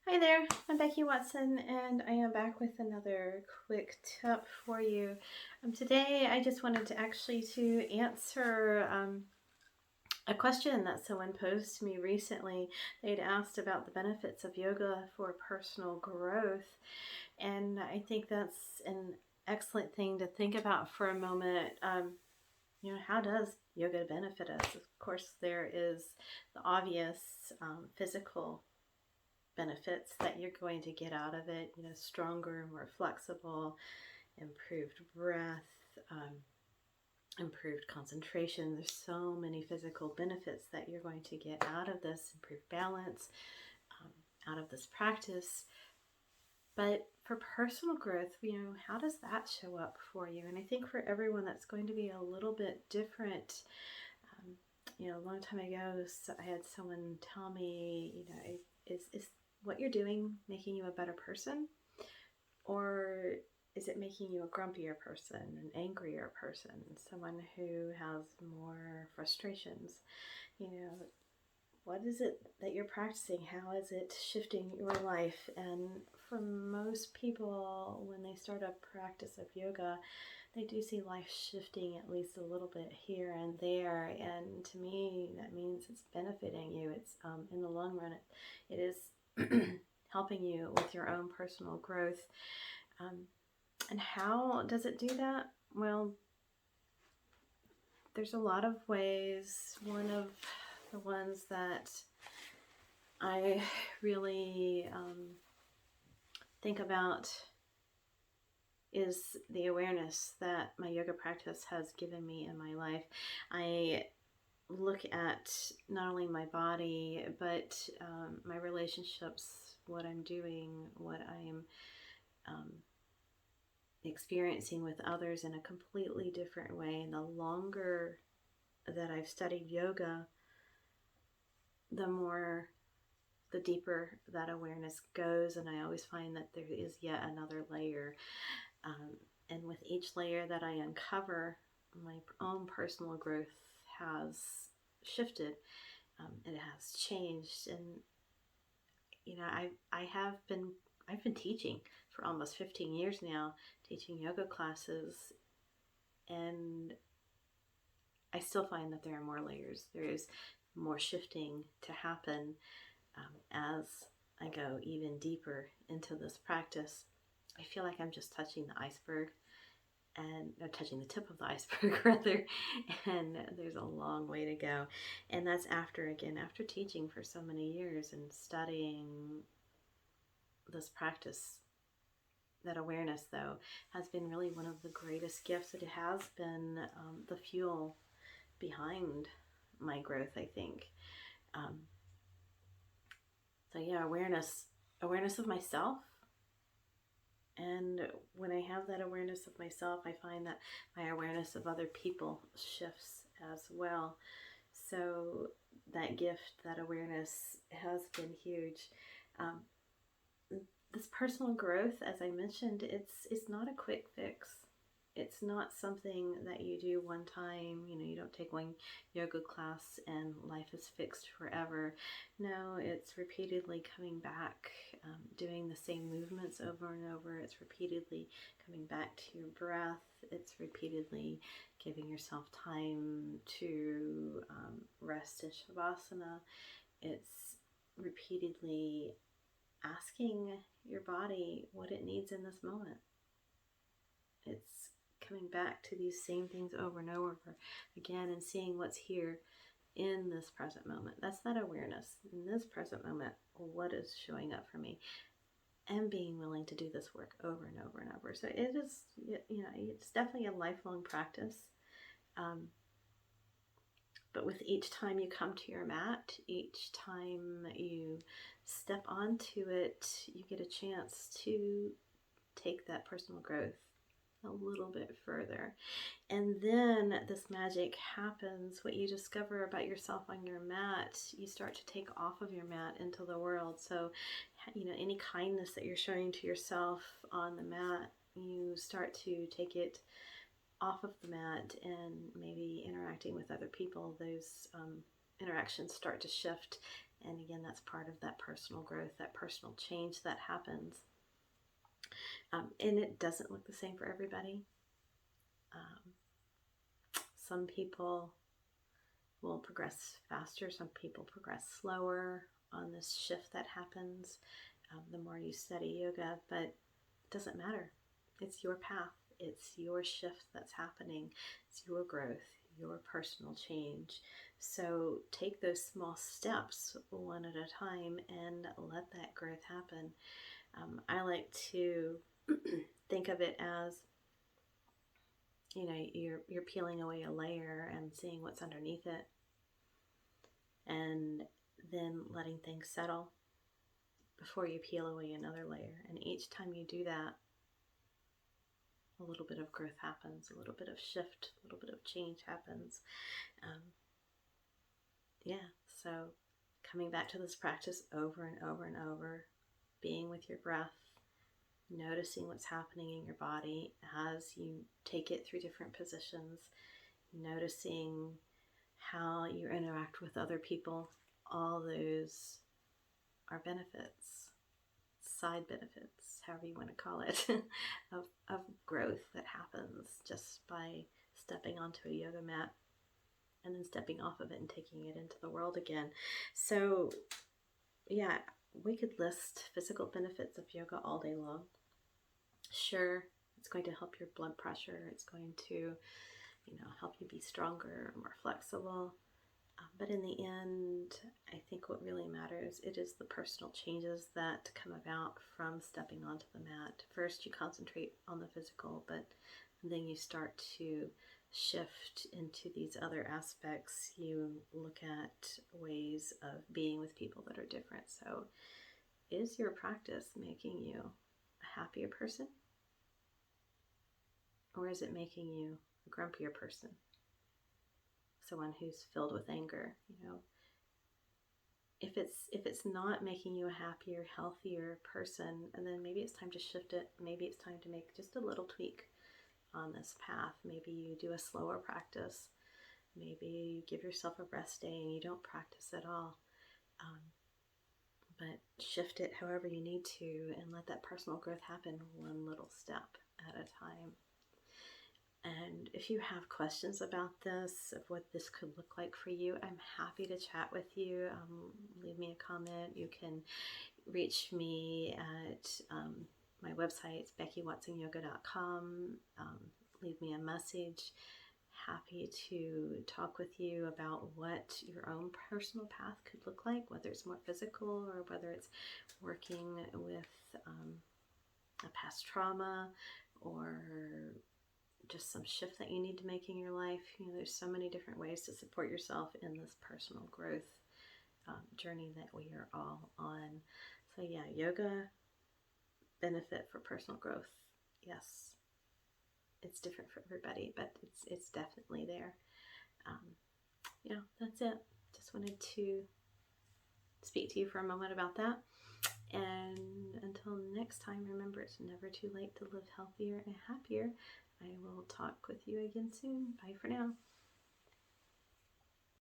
Hi there, I'm Becky Watson, and I am back with another quick tip for you. Today, I just wanted to answer a question that someone posed to me recently. They'd asked about the benefits of yoga for personal growth, and I think that's an excellent thing to think about for a moment. How does yoga benefit us? Of course, there is the obvious physical benefits that you're going to get out of it, stronger, more flexible, improved breath, improved concentration. There's so many physical benefits that you're going to get out of this, improved balance, out of this practice. But for personal growth, how does that show up for you? And I think for everyone that's going to be a little bit different. A long time ago, I had someone tell me, is what you're doing making you a better person? Or is it making you a grumpier person, an angrier person, someone who has more frustrations? What is it that you're practicing? How is it shifting your life? And for most people, when they start a practice of yoga, they do see life shifting at least a little bit here and there. And to me, that means it's benefiting you. It's in the long run, it is helping you with your own personal growth. And how does it do that? Well, there's a lot of ways. One of the ones that I really think about is the awareness that my yoga practice has given me in my life. I look at not only my body, but my relationships, what I'm doing, what I'm experiencing with others in a completely different way. And the longer that I've studied yoga, the deeper that awareness goes. And I always find that there is yet another layer. And with each layer that I uncover, my own personal growth has shifted. It has changed. And, I've been teaching for almost 15 years now, teaching yoga classes, and I still find that there are more layers. There is more shifting to happen as I go even deeper into this practice. I feel like I'm just touching the iceberg or touching the tip of the iceberg rather, and there's a long way to go. And that's after teaching for so many years and studying this practice. That awareness, though, has been really one of the greatest gifts. It has been the fuel behind my growth, I think. So yeah, awareness of myself. And when I have that awareness of myself, I find that my awareness of other people shifts as well. So that gift, that awareness has been huge. This personal growth, as I mentioned, it's not a quick fix. It's not something that you do one time. You don't take one yoga class and life is fixed forever. No, it's repeatedly coming back, doing the same movements over and over. It's repeatedly coming back to your breath. It's repeatedly giving yourself time to rest in Shavasana. It's repeatedly asking your body what it needs in this moment. It's coming back to these same things over and over again and seeing what's here in this present moment. That's that awareness. In this present moment, what is showing up for me? And being willing to do this work over and over and over. So it is, it's definitely a lifelong practice. But with each time you come to your mat, each time you step onto it, you get a chance to take that personal growth a little bit further. And then this magic happens. What you discover about yourself on your mat, you start to take off of your mat into the world. So, any kindness that you're showing to yourself on the mat, you start to take it off of the mat and maybe interacting with other people. Those interactions start to shift And again, that's part of that personal growth, that personal change that happens. And it doesn't look the same for everybody. Some people will progress faster, some people progress slower on this shift that happens the more you study yoga, but it doesn't matter. It's your path, it's your shift that's happening, it's your growth, your personal change. So take those small steps one at a time and let that growth happen. I like to think of it as, you know, you're peeling away a layer and seeing what's underneath it, and then letting things settle before you peel away another layer. And each time you do that, a little bit of growth happens, a little bit of shift, a little bit of change happens. So coming back to this practice over and over and over, being with your breath, noticing what's happening in your body as you take it through different positions, noticing how you interact with other people. All those are benefits, side benefits, however you want to call it, of growth that happens just by stepping onto a yoga mat and then stepping off of it and taking it into the world again. So yeah, we could list physical benefits of yoga all day long. Sure, it's going to help your blood pressure. It's going to, help you be stronger, more flexible. But in the end, I think what really matters, it is the personal changes that come about from stepping onto the mat. First, you concentrate on the physical, but then you start to shift into these other aspects. You look at ways of being with people that are different. So, is your practice making you a happier person? Or is it making you a grumpier person? Someone who's filled with anger, If it's not making you a happier, healthier person, and then maybe it's time to shift it. Maybe it's time to make just a little tweak on this path. Maybe you do a slower practice. Maybe you give yourself a rest day and you don't practice at all. But shift it however you need to and let that personal growth happen one little step at a time. And if you have questions about this, of what this could look like for you, I'm happy to chat with you. Leave me a comment. You can reach me at my website, beckywatsonyoga.com. Leave me a message. Happy to talk with you about what your own personal path could look like, whether it's more physical or whether it's working with a past trauma or just some shift that you need to make in your life. There's so many different ways to support yourself in this personal growth journey that we are all on. So yeah, yoga benefit for personal growth. Yes, it's different for everybody, but it's definitely there. That's it. Just wanted to speak to you for a moment about that. And until next time, remember, it's never too late to live healthier and happier. I will talk with you again soon. Bye for now.